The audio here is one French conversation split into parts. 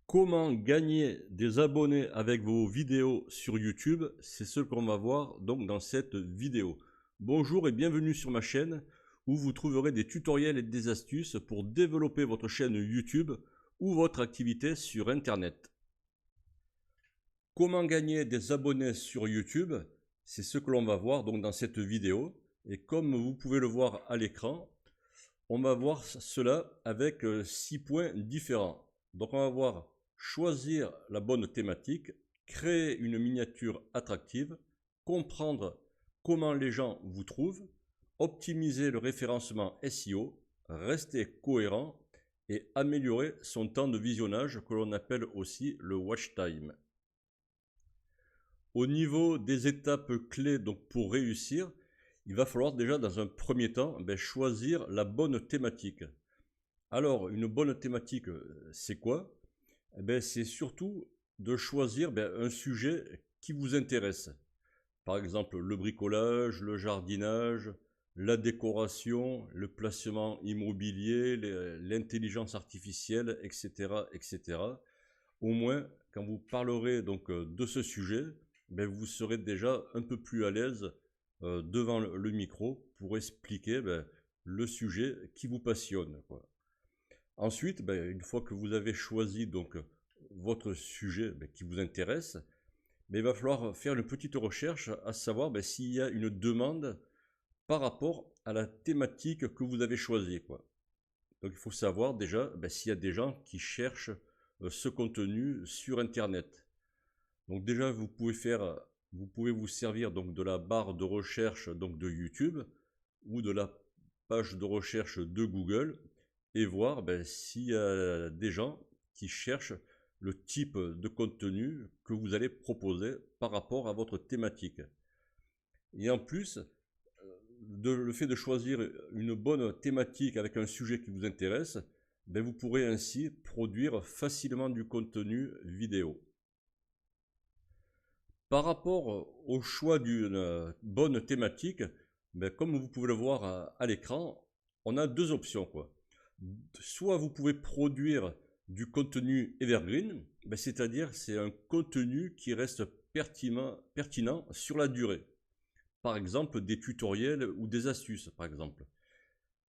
Comment gagner des abonnés avec vos vidéos sur YouTube? C'est ce qu'on va voir donc dans cette vidéo. Bonjour et bienvenue sur ma chaîne où vous trouverez des tutoriels et des astuces pour développer votre chaîne YouTube ou votre activité sur Internet. Comment gagner des abonnés sur YouTube? C'est ce que l'on va voir donc dans cette vidéo. Et comme vous pouvez le voir à l'écran, on va voir cela avec 6 points différents. Donc on va voir choisir la bonne thématique, créer une miniature attractive, comprendre comment les gens vous trouvent, optimiser le référencement SEO, rester cohérent et améliorer son temps de visionnage que l'on appelle aussi le watch time. Au niveau des étapes clés donc pour réussir, il va falloir déjà dans un premier temps choisir la bonne thématique. Alors, une bonne thématique, c'est quoi? C'est surtout de choisir un sujet qui vous intéresse. Par exemple, le bricolage, le jardinage, la décoration, le placement immobilier, l'intelligence artificielle, etc., etc. Au moins, quand vous parlerez donc de ce sujet, vous serez déjà un peu plus à l'aise devant le micro pour expliquer le sujet qui vous passionne, quoi. Ensuite, une fois que vous avez choisi donc votre sujet qui vous intéresse, il va falloir faire une petite recherche à savoir s'il y a une demande par rapport à la thématique que vous avez choisie, quoi. Donc il faut savoir déjà s'il y a des gens qui cherchent ce contenu sur Internet. Donc déjà vous pouvez vous servir donc de la barre de recherche donc de YouTube ou de la page de recherche de Google et voir s'il y a des gens qui cherchent le type de contenu que vous allez proposer par rapport à votre thématique. Et en plus, le fait de choisir une bonne thématique avec un sujet qui vous intéresse, vous pourrez ainsi produire facilement du contenu vidéo. Par rapport au choix d'une bonne thématique, comme vous pouvez le voir à l'écran, on a deux options, quoi. Soit vous pouvez produire du contenu evergreen, c'est-à-dire c'est un contenu qui reste pertinent sur la durée. Par exemple, des tutoriels ou des astuces, par exemple.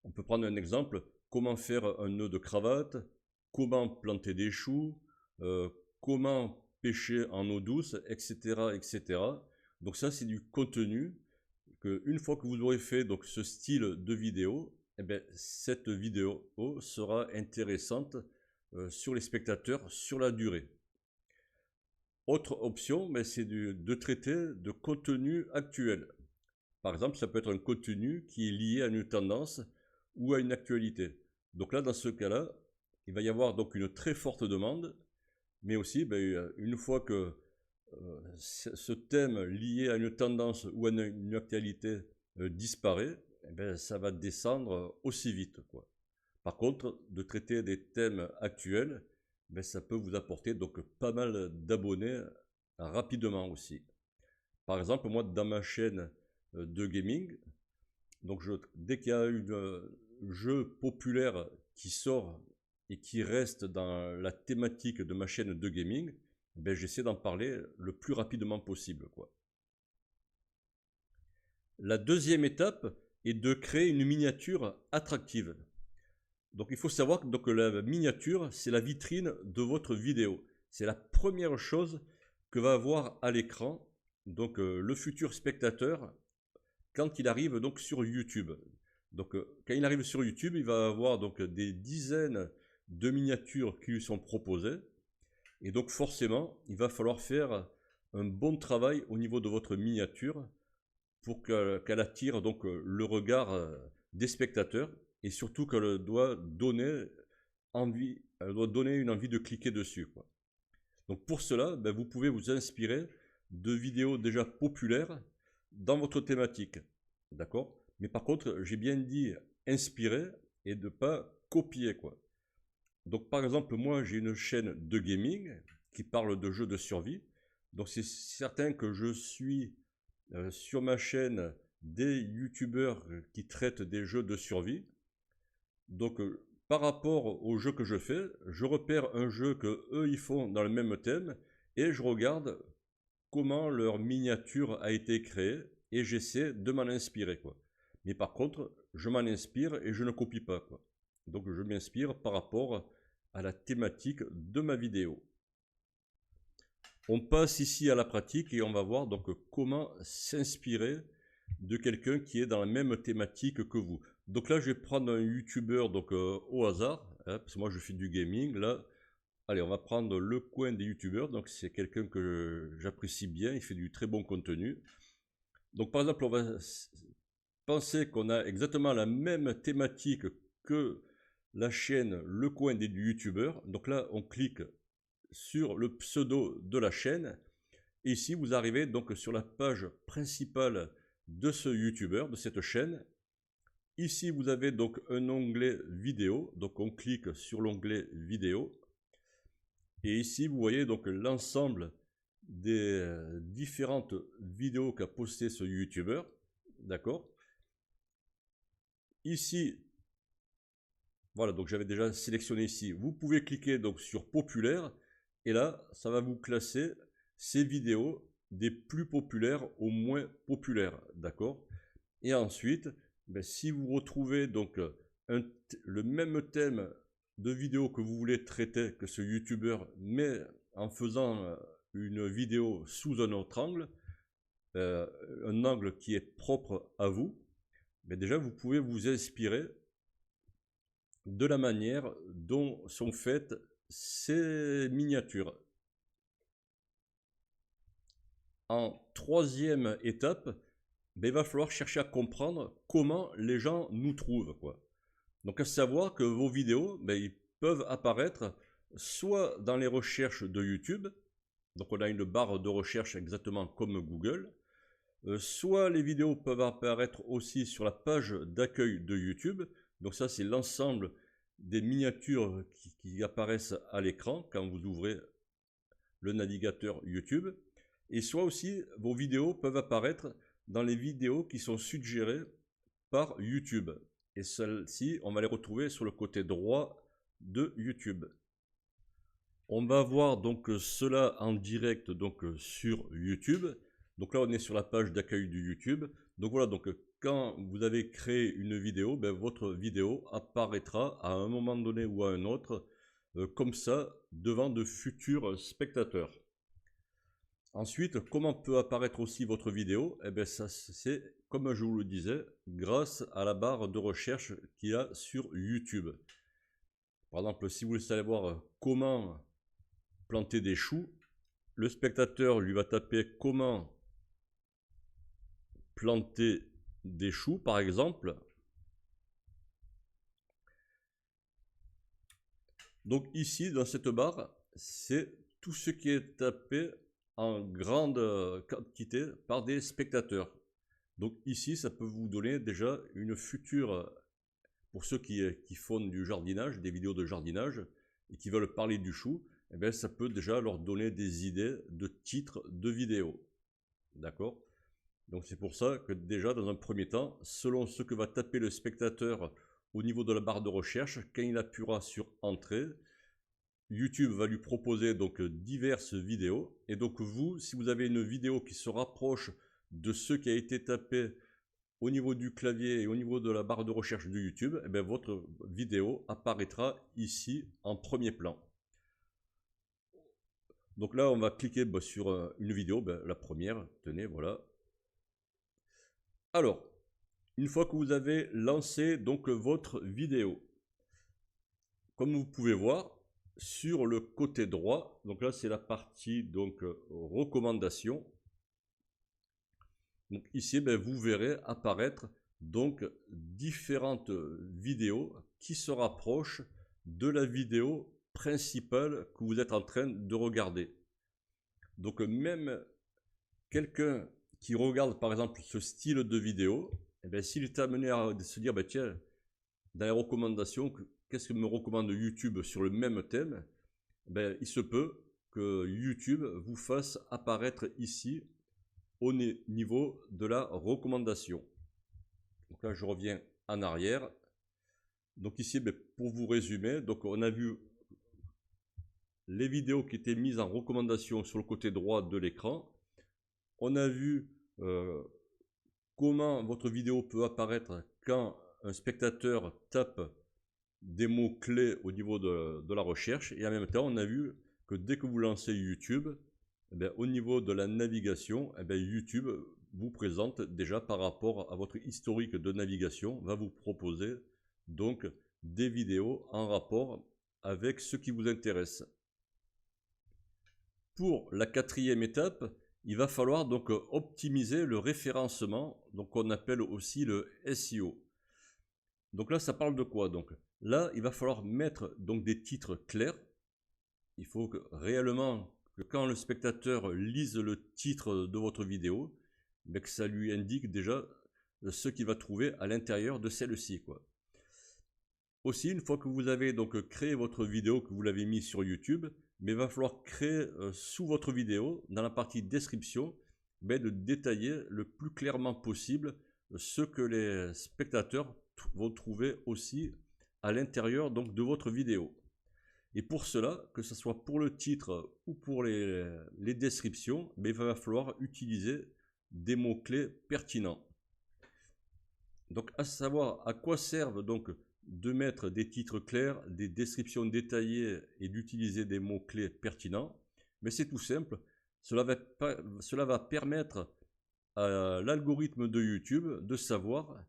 On peut prendre un exemple, comment faire un nœud de cravate, comment planter des choux, comment pêcher en eau douce, etc., etc. Donc ça, c'est du contenu que une fois que vous aurez fait donc ce style de vidéo, cette vidéo sera intéressante sur les spectateurs sur la durée. Autre option, c'est de traiter de contenu actuel. Par exemple, ça peut être un contenu qui est lié à une tendance ou à une actualité. Donc là, dans ce cas-là, il va y avoir donc une très forte demande, mais aussi une fois que ce thème lié à une tendance ou à une actualité disparaît, ça va descendre aussi vite, quoi. Par contre, de traiter des thèmes actuels, ça peut vous apporter donc pas mal d'abonnés rapidement aussi. Par exemple, moi, dans ma chaîne de gaming, donc dès qu'il y a un jeu populaire qui sort et qui reste dans la thématique de ma chaîne de gaming, j'essaie d'en parler le plus rapidement possible, quoi. La deuxième étape est de créer une miniature attractive. Donc il faut savoir que la miniature, c'est la vitrine de votre vidéo. C'est la première chose que va voir à l'écran donc le futur spectateur quand il arrive donc sur YouTube. Donc quand il arrive sur YouTube, il va avoir donc des dizaines de miniatures qui lui sont proposées. Et donc forcément, il va falloir faire un bon travail au niveau de votre miniature pour qu'elle attire donc le regard des spectateurs et surtout qu'elle doit donner une envie de cliquer dessus, quoi. Donc pour cela, vous pouvez vous inspirer de vidéos déjà populaires dans votre thématique. D'accord? Mais par contre, j'ai bien dit inspirer et de ne pas copier, quoi. Donc par exemple, moi j'ai une chaîne de gaming qui parle de jeux de survie. Donc c'est certain que je suis sur ma chaîne des youtubeurs qui traitent des jeux de survie. Donc par rapport au jeu que je fais, je repère un jeu que eux ils font dans le même thème et je regarde comment leur miniature a été créée et j'essaie de m'en inspirer, quoi. Mais par contre, je m'en inspire et je ne copie pas, quoi. Donc je m'inspire par rapport à la thématique de ma vidéo. On passe ici à la pratique et on va voir donc comment s'inspirer de quelqu'un qui est dans la même thématique que vous. Donc là, je vais prendre un youtubeur donc au hasard, hein, parce que moi je fais du gaming. Là, allez, on va prendre le coin des youtubeurs. Donc c'est quelqu'un que j'apprécie bien, il fait du très bon contenu. Donc par exemple, on va penser qu'on a exactement la même thématique que la chaîne Le Coin des youtubeurs. Donc là, on clique sur le pseudo de la chaîne. Et ici, vous arrivez donc sur la page principale de ce youtubeur, de cette chaîne. Ici, vous avez donc un onglet vidéo. Donc on clique sur l'onglet vidéo. Et ici, vous voyez donc l'ensemble des différentes vidéos qu'a posté ce youtubeur. D'accord? Ici, voilà, donc j'avais déjà sélectionné ici. Vous pouvez cliquer donc sur populaire et là, ça va vous classer ces vidéos des plus populaires au moins populaires, d'accord? Et ensuite, ben, si vous retrouvez donc le même thème de vidéo que vous voulez traiter que ce youtubeur, mais en faisant une vidéo sous un autre angle, un angle qui est propre à vous, ben déjà vous pouvez vous inspirer de la manière dont sont faites ces miniatures. En troisième étape, ben, il va falloir chercher à comprendre comment les gens nous trouvent, quoi. Donc à savoir que vos vidéos, ben, ils peuvent apparaître soit dans les recherches de YouTube, donc on a une barre de recherche exactement comme Google, soit les vidéos peuvent apparaître aussi sur la page d'accueil de YouTube, donc ça c'est l'ensemble des miniatures qui apparaissent à l'écran quand vous ouvrez le navigateur YouTube, et soit aussi vos vidéos peuvent apparaître dans les vidéos qui sont suggérées par YouTube. Et celles-ci, on va les retrouver sur le côté droit de YouTube. On va voir donc cela en direct donc sur YouTube. Donc là, on est sur la page d'accueil du YouTube. Donc voilà, donc quand vous avez créé une vidéo, ben, votre vidéo apparaîtra à un moment donné ou à un autre, comme ça, devant de futurs spectateurs. Ensuite, comment peut apparaître aussi votre vidéo? Eh bien, ça, c'est, comme je vous le disais, grâce à la barre de recherche qu'il y a sur YouTube. Par exemple, si vous voulez savoir comment planter des choux, le spectateur lui va taper comment planter des choux, par exemple. Donc ici, dans cette barre, c'est tout ce qui est tapé en grande quantité par des spectateurs. Donc ici, ça peut vous donner déjà une future, pour ceux qui font du jardinage, des vidéos de jardinage, et qui veulent parler du chou, eh bien, ça peut déjà leur donner des idées de titres de vidéos. D'accord? Donc c'est pour ça que déjà, dans un premier temps, selon ce que va taper le spectateur au niveau de la barre de recherche, quand il appuiera sur Entrée, YouTube va lui proposer donc diverses vidéos. Et donc vous, si vous avez une vidéo qui se rapproche de ce qui a été tapé au niveau du clavier et au niveau de la barre de recherche de YouTube, eh bien, votre vidéo apparaîtra ici en premier plan. Donc là, on va cliquer sur une vidéo, la première, tenez, voilà. Alors, une fois que vous avez lancé donc votre vidéo, comme vous pouvez voir, sur le côté droit, donc là c'est la partie donc recommandations. Donc ici, vous verrez apparaître donc différentes vidéos qui se rapprochent de la vidéo principale que vous êtes en train de regarder. Donc même quelqu'un qui regarde par exemple ce style de vidéo, s'il est amené à se dire, tiens, dans les recommandations, qu'est-ce que me recommande YouTube sur le même thème, il se peut que YouTube vous fasse apparaître ici au niveau de la recommandation. Donc là, je reviens en arrière. Donc ici, pour vous résumer, donc on a vu les vidéos qui étaient mises en recommandation sur le côté droit de l'écran. On a vu comment votre vidéo peut apparaître quand un spectateur tape des mots-clés au niveau de la recherche. Et en même temps, on a vu que dès que vous lancez YouTube, eh bien, au niveau de la navigation, eh bien, YouTube vous présente déjà par rapport à votre historique de navigation, va vous proposer donc des vidéos en rapport avec ce qui vous intéresse. Pour la quatrième étape, il va falloir donc optimiser le référencement, donc qu'on appelle aussi le SEO. Donc là, ça parle de quoi? Donc là, il va falloir mettre donc des titres clairs. Il faut que, réellement que quand le spectateur lise le titre de votre vidéo, ben que ça lui indique déjà ce qu'il va trouver à l'intérieur de celle-ci, quoi. Aussi, une fois que vous avez donc créé votre vidéo, que vous l'avez mis sur YouTube, mais il va falloir créer sous votre vidéo, dans la partie description, ben de détailler le plus clairement possible ce que les spectateurs vont trouver aussi à l'intérieur donc de votre vidéo. Et pour cela, que ce soit pour le titre ou pour les descriptions, ben il va falloir utiliser des mots-clés pertinents. Donc à savoir à quoi servent donc de mettre des titres clairs, des descriptions détaillées et d'utiliser des mots-clés pertinents, mais c'est tout simple. Cela va permettre à l'algorithme de YouTube de savoir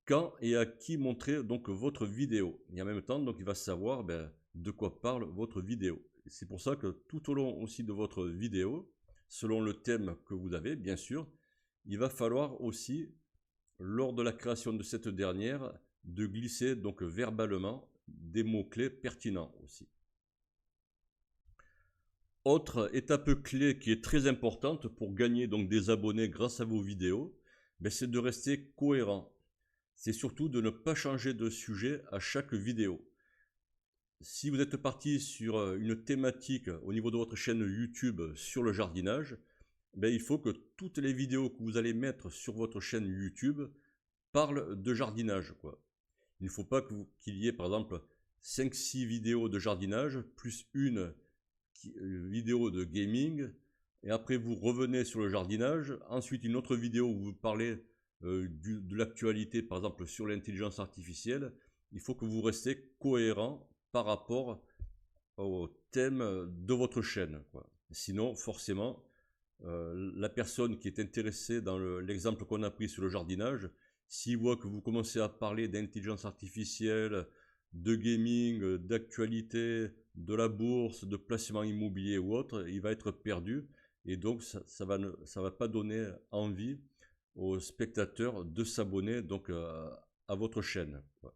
quand et à qui montrer donc votre vidéo. Et en même temps, donc il va savoir de quoi parle votre vidéo. C'est pour ça que tout au long aussi de votre vidéo, selon le thème que vous avez, bien sûr, il va falloir aussi, lors de la création de cette dernière, de glisser donc verbalement des mots-clés pertinents aussi. Autre étape clé qui est très importante pour gagner donc des abonnés grâce à vos vidéos, c'est de rester cohérent. C'est surtout de ne pas changer de sujet à chaque vidéo. Si vous êtes parti sur une thématique au niveau de votre chaîne YouTube sur le jardinage, il faut que toutes les vidéos que vous allez mettre sur votre chaîne YouTube parlent de jardinage, quoi. Il ne faut pas qu'il y ait par exemple 5-6 vidéos de jardinage, plus une vidéo de gaming, et après vous revenez sur le jardinage, ensuite une autre vidéo où vous parlez de l'actualité, par exemple sur l'intelligence artificielle. Il faut que vous restez cohérent par rapport au thème de votre chaîne, quoi. Sinon, forcément, la personne qui est intéressée dans l'exemple qu'on a pris sur le jardinage, s'il voit que vous commencez à parler d'intelligence artificielle, de gaming, d'actualité, de la bourse, de placement immobilier ou autre, il va être perdu. Et donc, ça va pas donner envie aux spectateurs de s'abonner donc à votre chaîne, quoi.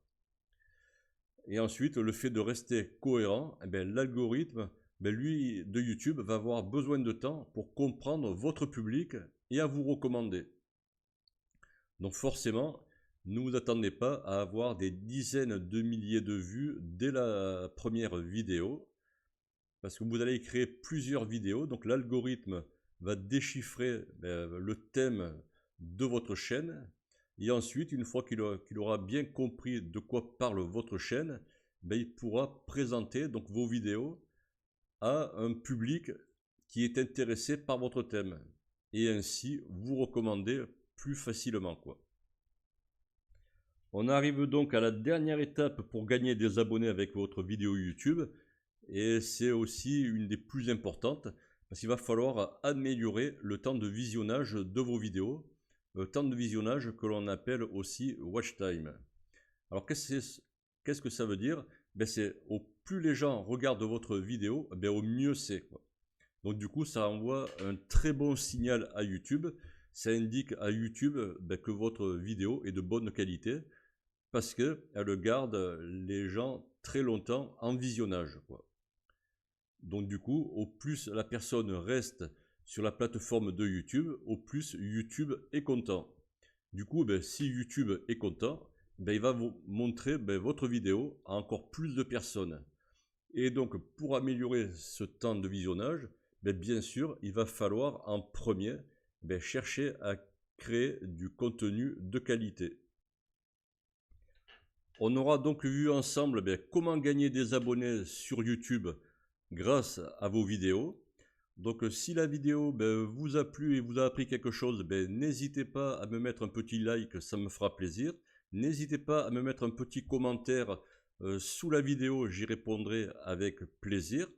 Et ensuite, le fait de rester cohérent, l'algorithme, lui, de YouTube, va avoir besoin de temps pour comprendre votre public et à vous recommander. Donc forcément, ne vous attendez pas à avoir des dizaines de milliers de vues dès la première vidéo, parce que vous allez créer plusieurs vidéos, donc l'algorithme va déchiffrer le thème de votre chaîne, et ensuite, une fois qu'il aura bien compris de quoi parle votre chaîne, il pourra présenter donc vos vidéos à un public qui est intéressé par votre thème, et ainsi vous recommander plus facilement, quoi. On arrive donc à la dernière étape pour gagner des abonnés avec votre vidéo YouTube, et c'est aussi une des plus importantes, parce qu'il va falloir améliorer le temps de visionnage de vos vidéos, le temps de visionnage que l'on appelle aussi watch time. Alors qu'est-ce que ça veut dire? C'est au plus les gens regardent votre vidéo, au mieux c'est, quoi. Donc du coup, ça envoie un très bon signal à YouTube. Ça indique à YouTube que votre vidéo est de bonne qualité, parce qu'elle garde les gens très longtemps en visionnage, quoi. Donc du coup, au plus la personne reste sur la plateforme de YouTube, au plus YouTube est content. Du coup, si YouTube est content, il va vous montrer votre vidéo à encore plus de personnes. Et donc, pour améliorer ce temps de visionnage, bien sûr, il va falloir en premier chercher à créer du contenu de qualité. On aura donc vu ensemble comment gagner des abonnés sur YouTube grâce à vos vidéos. Donc si la vidéo vous a plu et vous a appris quelque chose, n'hésitez pas à me mettre un petit like, ça me fera plaisir. N'hésitez pas à me mettre un petit commentaire sous la vidéo, j'y répondrai avec plaisir.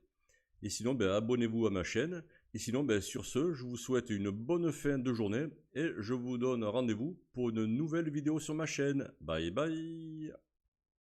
Et sinon, abonnez-vous à ma chaîne. Et sinon, sur ce, je vous souhaite une bonne fin de journée et je vous donne rendez-vous pour une nouvelle vidéo sur ma chaîne. Bye bye!